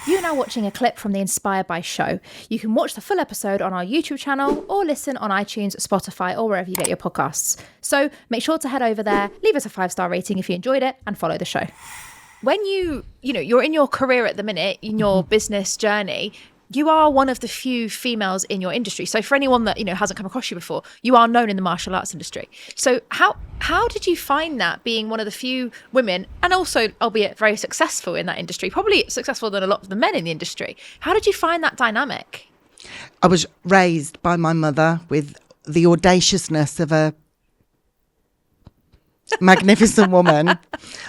You're now watching a clip from the Inspired by show. You can watch the full episode on our YouTube channel or listen on iTunes, Spotify, or wherever you get your podcasts. So make sure to head over there, leave us a 5-star rating if you enjoyed it, and follow the show. When you're in your career at the minute, in your business journey, you are one of the few females in your industry. So for anyone that, hasn't come across you before, you are known in the martial arts industry. So how did you find that, being one of the few women, and also, albeit very successful in that industry, probably successful than a lot of the men in the industry? How did you find that dynamic? I was raised by my mother with the audaciousness of a magnificent woman.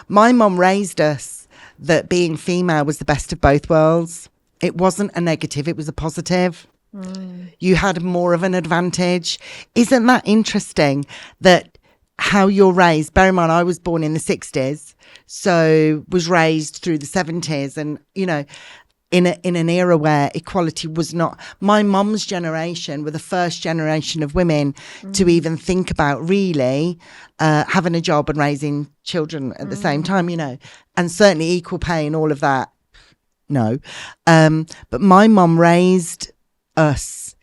My mum raised us that being female was the best of both worlds. It wasn't a negative, it was a positive. You had more of an advantage. Isn't that interesting that how you're raised? Bear in mind, I was born in the 60s, so was raised through the 70s, and, in an era where equality was not. My mum's generation were the first generation of women to even think about really having a job and raising children at the same time, and certainly equal pay and all of that. No. But my mum raised us,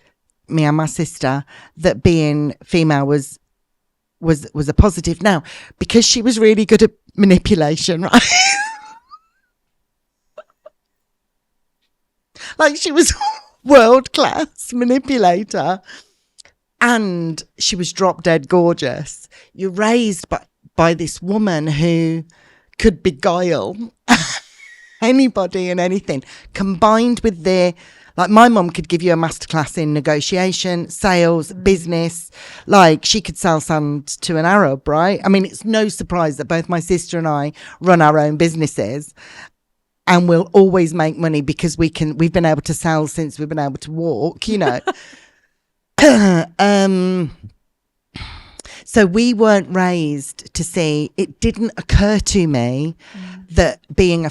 me and my sister, that being female was a positive. Now, because she was really good at manipulation, right? Like, she was world-class manipulator, and she was drop-dead gorgeous. You're raised by this woman who could beguile anybody and anything, combined with my mum could give you a masterclass in negotiation, sales, business. Like, she could sell sand to an Arab, right? I mean, it's no surprise that both my sister and I run our own businesses, and we'll always make money because we've been able to sell since we've been able to walk, So we weren't raised to see. It didn't occur to me that being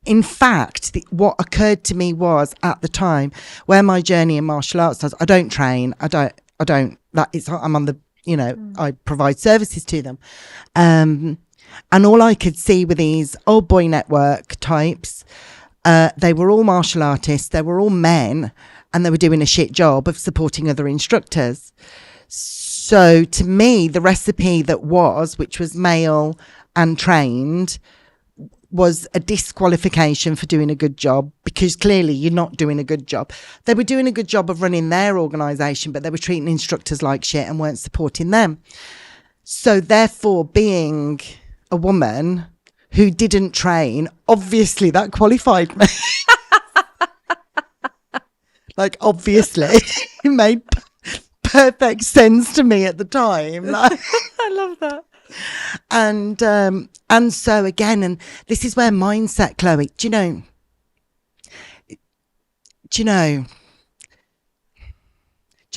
in fact, what occurred to me was, at the time, where my journey in martial arts was, I don't train. I don't. I'm on the. I provide services to them, and all I could see were these old boy network types. They were all martial artists. They were all men, and they were doing a shit job of supporting other instructors. So to me, the recipe which was male and trained, was a disqualification for doing a good job, because clearly you're not doing a good job. They were doing a good job of running their organisation, but they were treating instructors like shit and weren't supporting them. So therefore, being a woman who didn't train, obviously that qualified me. Like, obviously, it made perfect sense to me at the time. Like, I love that. And so again, and this is where mindset, Chloe, do you know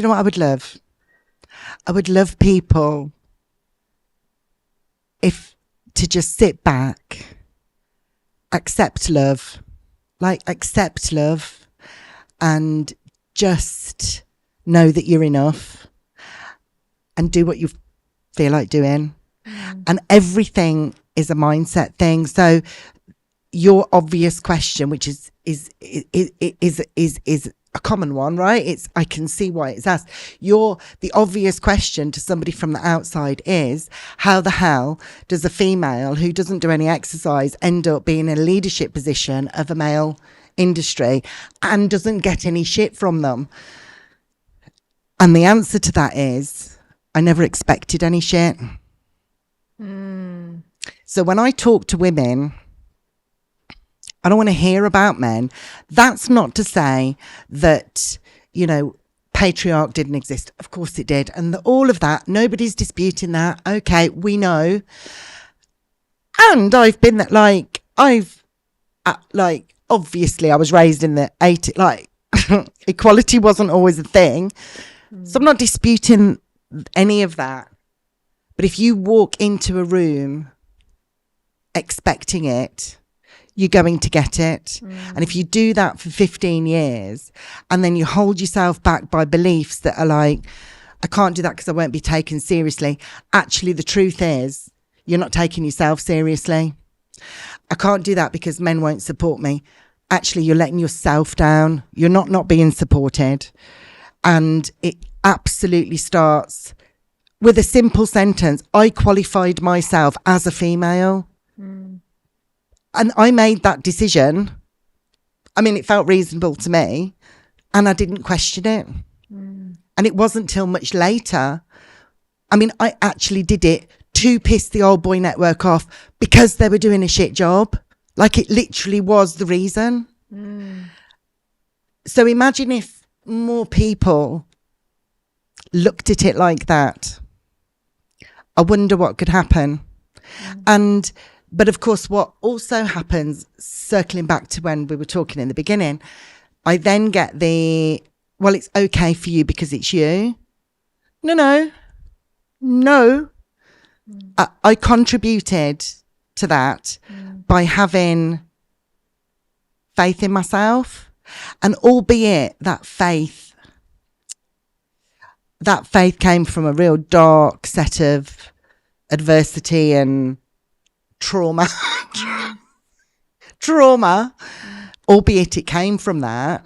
what I would love? I would love people to just sit back, accept love, and just know that you're enough, and do what you feel like doing. And everything is a mindset thing. So your obvious question, which is a common one, right? I can see why it's asked. The obvious question to somebody from the outside is, how the hell does a female who doesn't do any exercise end up being in a leadership position of a male industry and doesn't get any shit from them? And the answer to that is, I never expected any shit. So when I talk to women, I don't want to hear about men. That's not to say that, patriarch didn't exist. Of course it did. And all of that, nobody's disputing that. Okay, we know. And I've been obviously I was raised in the 80s, equality wasn't always a thing. So I'm not disputing any of that. But if you walk into a room expecting it, you're going to get it. And if you do that for 15 years and then you hold yourself back by beliefs that are like, I can't do that because I won't be taken seriously. Actually, the truth is you're not taking yourself seriously. I can't do that because men won't support me. actually you're letting yourself down. You're not being supported. And it absolutely starts with a simple sentence. I qualified myself as a female. And I made that decision. I mean, it felt reasonable to me, and I didn't question it. And it wasn't till much later. I mean, I actually did it to piss the old boy network off because they were doing a shit job. Like, it literally was the reason. So imagine if more people looked at it like that. I wonder what could happen. But of course, what also happens, circling back to when we were talking in the beginning, I then get well, it's okay for you because it's you. No. I contributed to that by having faith in myself. And albeit that faith came from a real dark set of adversity and trauma, albeit it came from that.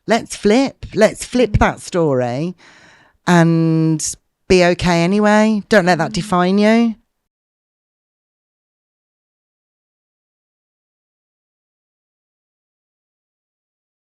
Let's flip that story and be okay anyway. Don't let that define you.